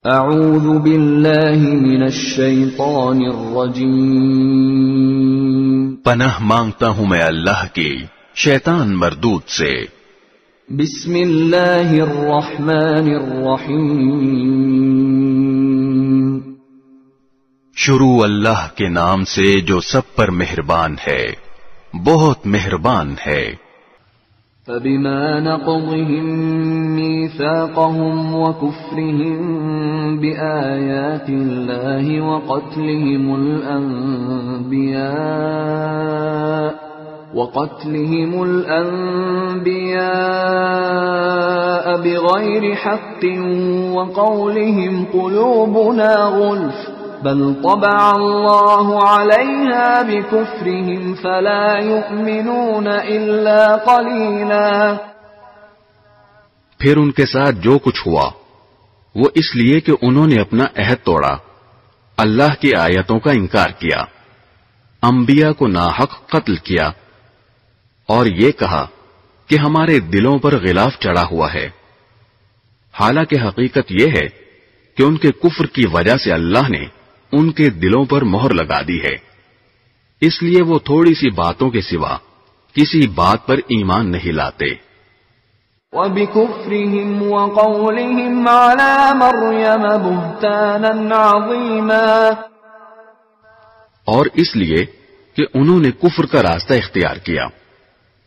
اعوذ باللہ من الشیطان الرجیم، پناہ مانگتا ہوں میں اللہ کی شیطان مردود سے۔ بسم اللہ الرحمن الرحیم، شروع اللہ کے نام سے جو سب پر مہربان ہے، بہت مہربان ہے۔ فبما نقضهم ميثاقهم وكفرهم بآيات الله وقتلهم الأنبياء بغير حق وقولهم قلوبنا غلف بل طبع الله عليها بكفرهم فلا يؤمنون إلا قليلا۔ پھر ان کے ساتھ جو کچھ ہوا وہ اس لیے کہ انہوں نے اپنا عہد توڑا، اللہ کی آیتوں کا انکار کیا، انبیاء کو ناحق قتل کیا، اور یہ کہا کہ ہمارے دلوں پر غلاف چڑھا ہوا ہے، حالانکہ حقیقت یہ ہے کہ ان کے کفر کی وجہ سے اللہ نے ان کے دلوں پر مہر لگا دی ہے، اس لیے وہ تھوڑی سی باتوں کے سوا کسی بات پر ایمان نہیں لاتے۔ وَبِكُفْرِهِمْ وَقَوْلِهِمْ عَلَى مَرْيَمَ بُهْتَانًا عَظِيمًا، اور اس لیے کہ انہوں نے کفر کا راستہ اختیار کیا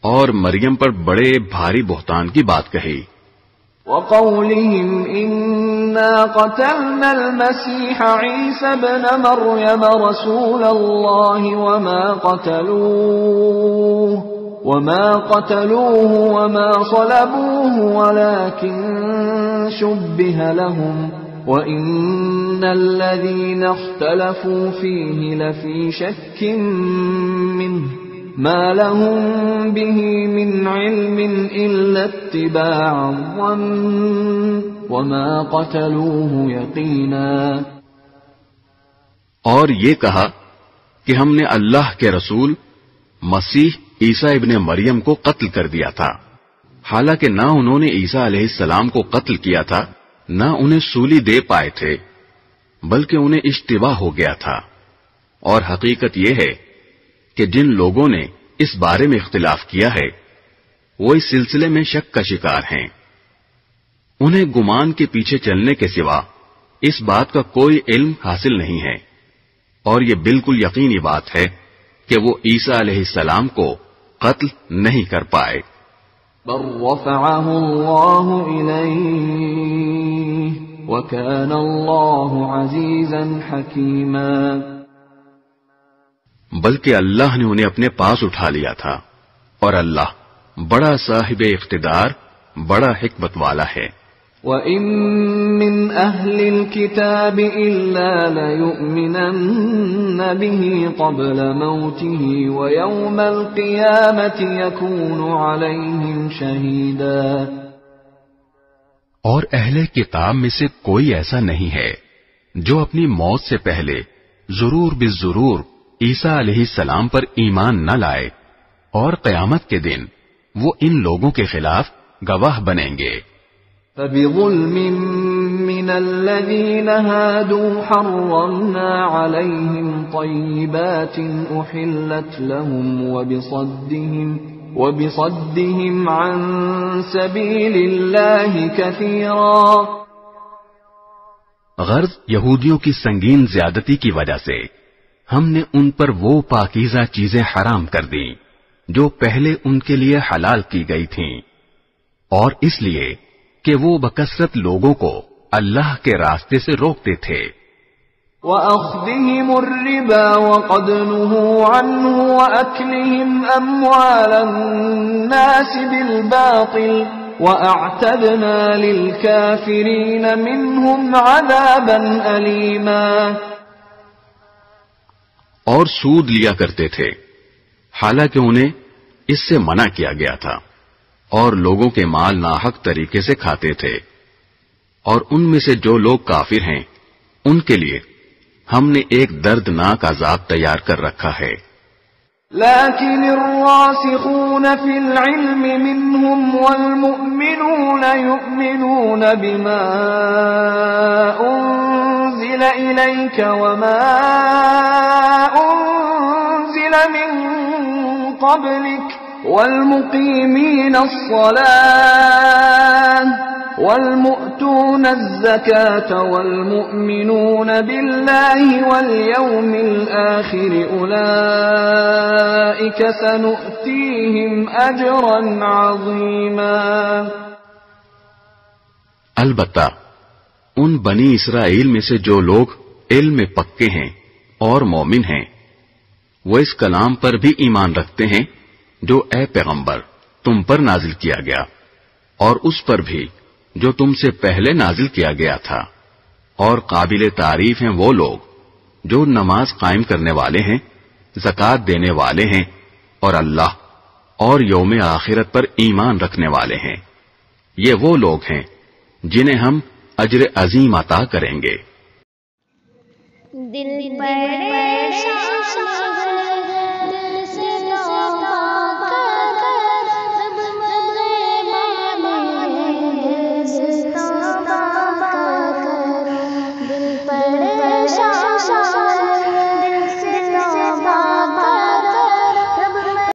اور مریم پر بڑے بھاری بہتان کی بات کہی۔ وَقَوْلِهِمْ إِنَّا قَتَلْنَا الْمَسِيحَ عِيسَى ابْنَ مَرْيَمَ رَسُولَ اللَّهِ وَمَا قَتَلُوهُ وَمَا صَلَبُوهُ وَلَكِنْ شُبِّهَ لَهُمْ وَإِنَّ الَّذِينَ اخْتَلَفُوا فِيهِ لَفِي شَكٍّ مِّنْهُ مَا لَهُم بِهِ مِنْ عِلْمٍ إِلَّا اتِّبَاعَ الظَّنِّ وَمَا قَتَلُوهُ يَقِينًا۔ اور یہ کہا کہ ہم نے اللہ کے رسول مسیح عیسیٰ ابن مریم کو قتل کر دیا تھا، حالانکہ نہ انہوں نے عیسیٰ علیہ السلام کو قتل کیا تھا نہ انہیں سولی دے پائے تھے، بلکہ انہیں اشتباہ ہو گیا تھا۔ اور حقیقت یہ ہے کہ جن لوگوں نے اس بارے میں اختلاف کیا ہے وہ اس سلسلے میں شک کا شکار ہیں، انہیں گمان کے پیچھے چلنے کے سوا اس بات کا کوئی علم حاصل نہیں ہے، اور یہ بالکل یقینی بات ہے کہ وہ عیسیٰ علیہ السلام کو قتل نہیں کر پائے۔ بل رفعه اللہ الیہ وکان اللہ عزیزا حکیما، بلکہ اللہ نے انہیں اپنے پاس اٹھا لیا تھا، اور اللہ بڑا صاحب اقتدار، بڑا حکمت والا ہے۔ وَإِن مِّنْ أَهْلِ الْكِتَابِ إِلَّا لَيُؤْمِنَنَّ بِهِ قَبْلَ مَوْتِهِ وَيَوْمَ الْقِيَامَةِ يَكُونُ عَلَيْهِمْ شَهِيدًا۔ اور اہل کتاب میں سے کوئی ایسا نہیں ہے جو اپنی موت سے پہلے ضرور بالضرور عیسیٰ علیہ السلام پر ایمان نہ لائے، اور قیامت کے دن وہ ان لوگوں کے خلاف گواہ بنیں گے۔ فَبِظُلْمٍ مِّنَ الَّذِينَ هَادُوا حَرَّمْنَا عَلَيْهِمْ طَيِّبَاتٍ أُحِلَّتْ لَهُمْ وَبِصَدِّهِمْ عَن سَبِيلِ اللَّهِ كَثِيرًا۔ غرض یہودیوں کی سنگین زیادتی کی وجہ سے ہم نے ان پر وہ پاکیزہ چیزیں حرام کر دیں جو پہلے ان کے لیے حلال کی گئی تھیں، اور اس لیے کہ وہ بکثرت لوگوں کو اللہ کے راستے سے روکتے تھے۔ وَأَخْذِهِمُ الرِّبَا وَقَدْ نُهُوا عَنْهُ وَأَكْلِهِمْ أَمْوَالَ النَّاسِ بِالْبَاطِلِ وَأَعْتَدْنَا لِلْكَافِرِينَ مِنْهُمْ عَذَابًا أَلِيمًا۔ اور سود لیا کرتے تھے حالانکہ انہیں اس سے منع کیا گیا تھا، اور لوگوں کے مال ناحق طریقے سے کھاتے تھے، اور ان میں سے جو لوگ کافر ہیں ان کے لیے ہم نے ایک دردناک عذاب تیار کر رکھا ہے۔ لكن الراسخون في العلم منهم والمؤمنون يؤمنون بما إليك وما أنزل من قبلك والمقيمين الصلاة والمؤتون الزكاة والمؤمنون بالله واليوم الآخر أولئك سنؤتيهم أجرا عظيما. البتہ ان بنی اسرائیل میں سے جو لوگ علم میں پکے ہیں اور مومن ہیں وہ اس کلام پر بھی ایمان رکھتے ہیں جو اے پیغمبر تم پر نازل کیا گیا اور اس پر بھی جو تم سے پہلے نازل کیا گیا تھا، اور قابل تعریف ہیں وہ لوگ جو نماز قائم کرنے والے ہیں، زکوٰۃ دینے والے ہیں اور اللہ اور یوم آخرت پر ایمان رکھنے والے ہیں. یہ وہ لوگ ہیں جنہیں ہم اجر عظیم عطا کریں گے. دل پریشان دل سے توبہ کر رب دل سے توبہ کر دل پریشان